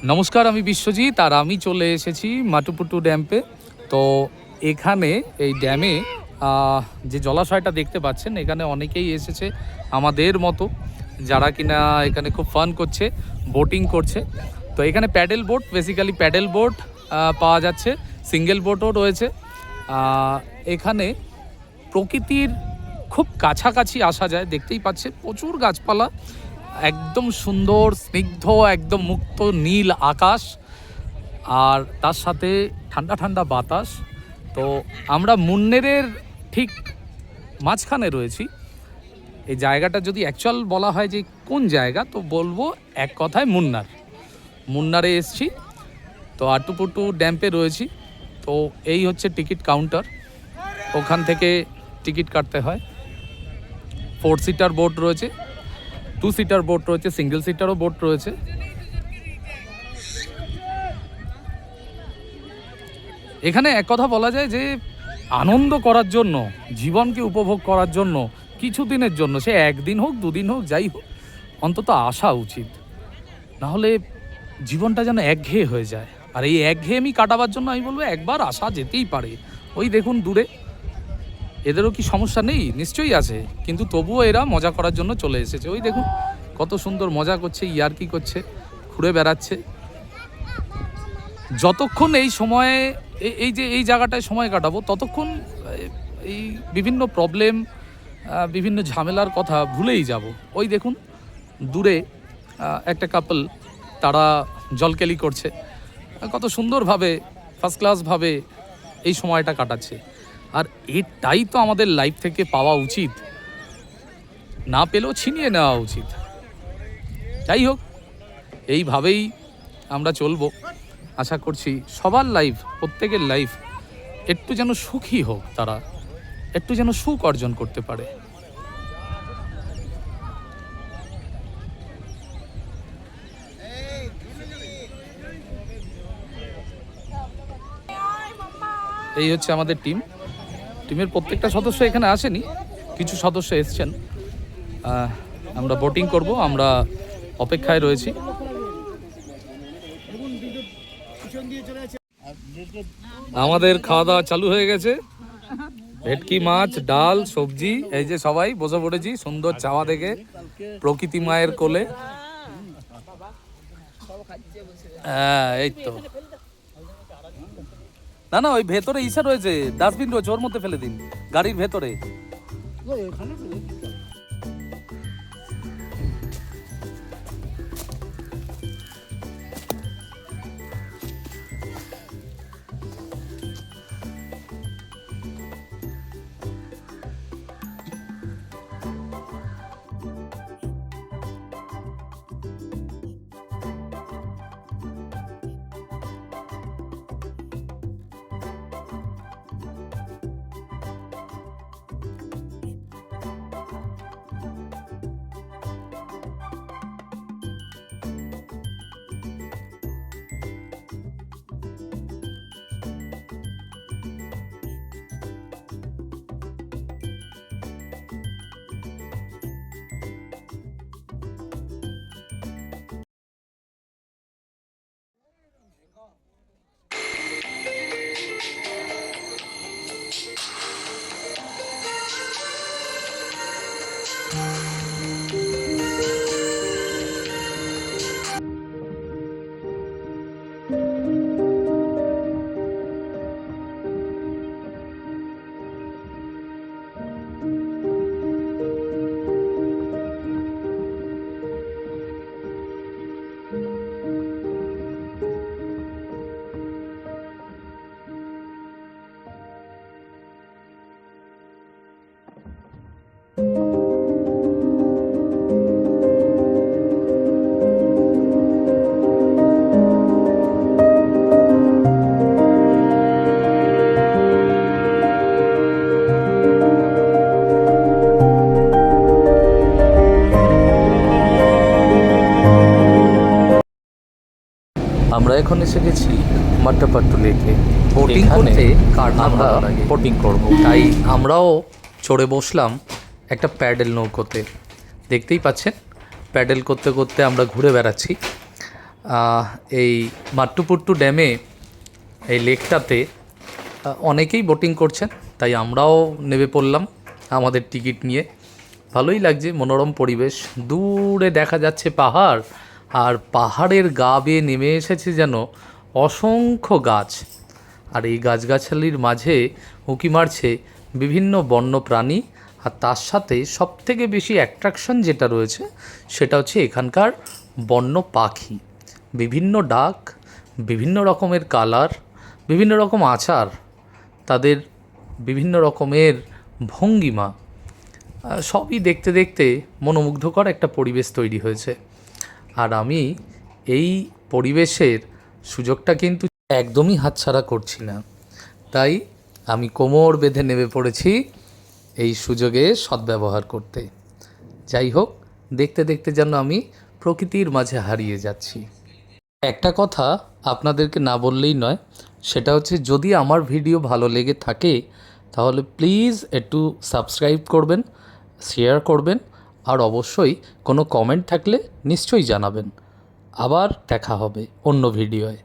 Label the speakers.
Speaker 1: নমস্কার, আমি বিশ্বজিৎ আর আমি চলে এসেছি মাটুপুটু ড্যাম্পে। তো এখানে এই ড্যামে যে জলাশয়টা দেখতে পাচ্ছেন, এখানে অনেকেই এসেছে আমাদের মতো, যারা কিনা এখানে খুব ফান করছে, বোটিং করছে। তো এখানে pedal boat, basically pedal boat পাওয়া যাচ্ছে, সিঙ্গেল বোটও রয়েছে। এখানে প্রকৃতির খুব কাছাকাছি আসা যায়, দেখতেই পাচ্ছে প্রচুর গাছপালা, একদম সুন্দর স্নিগ্ধ, একদম মুক্ত নীল আকাশ, আর তার সাথে ঠান্ডা ঠান্ডা বাতাস। তো আমরা মুন্নেরের ঠিক মাঝখানে রয়েছি। এই জায়গাটা যদি অ্যাকচুয়াল বলা হয় যে কোন জায়গা, তো বলবো এক কথায় মুন্নারে এসছি। তো আটুপুটু ড্যাম্পে রয়েছি। তো এই হচ্ছে টিকিট কাউন্টার, ওখান থেকে টিকিট কাটতে হয়। 4 সিটার বোট রয়েছে, 2 সিটার বোট রয়েছে, সিঙ্গেল সিটারও বোট রয়েছে। এখানে এক কথা বলা যায় যে আনন্দ করার জন্য, জীবনকে উপভোগ করার জন্য, কিছু দিনের জন্য, সে একদিন হোক দুদিন হোক যাই হোক, অন্তত আসা উচিত। নাহলে জীবনটা যেন একঘেয়ে হয়ে যায়। আর এই একঘেয়েমি কাটাবার জন্য আমি বলবো একবার আসা যেতেই পারে। ওই দেখুন দূরে, এদেরও কি সমস্যা নেই? নিশ্চয়ই আছে, কিন্তু তবুও এরা মজা করার জন্য চলে এসেছে। ওই দেখুন কত সুন্দর মজা করছে, ইয়ার্কি করছে, ঘুরে বেড়াচ্ছে। যতক্ষণ এই সময়ে এই যে এই জায়গাটায় সময় কাটাবো, ততক্ষণ এই বিভিন্ন প্রবলেম, বিভিন্ন ঝামেলার কথা ভুলেই যাব। ওই দেখুন দূরে একটা কাপল, তারা জলকেলি করছে, কত সুন্দরভাবে, ফার্স্ট ক্লাসভাবে এই সময়টা কাটাচ্ছে। আর এটাই তো আমাদের লাইফ থেকে পাওয়া উচিত, না পেলেও ছিনিয়ে নেওয়া উচিত। যাই হোক, এইভাবেই আমরা চলবো। আশা করছি সবার লাইফ, প্রত্যেকের লাইফ একটু যেন সুখী হোক, তারা একটু যেন সুখ অর্জন করতে পারে। এই হচ্ছে আমাদের টিমের প্রত্যেকটা সদস্য এখানে আসেনি, কিছু সদস্য এসছেন। আমরা বোটিং করব, আমরা অপেক্ষায় রয়েছি। আমাদের খাওয়া দাওয়া চালু হয়ে গেছে। ভেটকি মাছ, ডাল, সবজি, এই যে সবাই বসে পড়েছি সুন্দর চাওয়া দেখে, প্রকৃতি মায়ের কোলে। হ্যাঁ, এই তো। না না, ওই ভেতরে ইসা রয়েছে, ডাস্টবিন রয়েছে, ওর মধ্যে ফেলে দিন, গাড়ির ভেতরে। আমরা এখন এসে গেছি মাট্টাপাট্টু লেকে। বোটিং করতে আমরা বোটিং করব, তাই আমরাও চড়ে বসলাম একটা প্যাডেল নৌকোতে। দেখতেই পাচ্ছেন প্যাডেল করতে করতে আমরা ঘুরে বেড়াচ্ছি। এই মাট্টুপুট্টু ড্যামে এই লেকটাতে অনেকেই বোটিং করছেন, তাই আমরাও নেমে পড়লাম আমাদের টিকিট নিয়ে। ভালোই লাগছে, মনোরম পরিবেশ, দূরে দেখা যাচ্ছে পাহাড়, আর পাহাড়ের গা বেয়ে নেমে এসেছে যেন অসংখ্য গাছ, আর এই গাছগাছালির মাঝে উঁকি মারছে বিভিন্ন বন্য প্রাণী। আর তার সাথে সবথেকে বেশি অ্যাট্রাকশন যেটা রয়েছে সেটা হচ্ছে এখানকার বন্য পাখি, বিভিন্ন ডাক, বিভিন্ন রকমের কালার, বিভিন্ন রকম আচার, তাদের বিভিন্ন রকমের ভঙ্গিমা, সবই দেখতে দেখতে মনোমুগ্ধকর একটা পরিবেশ তৈরি হয়েছে। আর আমি এই পরিবেশের সুযোগটা কিন্তু একদমই হাতছাড়া করছি না, তাই আমি কোমর বেঁধে নেমে পড়েছি এই সুযোগে সদ্ব্যবহার করতে। যাই হোক, দেখতে দেখতে যেন আমি প্রকৃতির মাঝে হারিয়ে যাচ্ছি। একটা কথা আপনাদেরকে না বললেই নয়, সেটা হচ্ছে যদি আমার ভিডিও ভালো লেগে থাকে তাহলে প্লিজ একটু সাবস্ক্রাইব করবেন, শেয়ার করবেন, আর অবশ্যই কোনো কমেন্ট থাকলে নিশ্চয়ই জানাবেন। আবার দেখা হবে অন্য ভিডিওয়।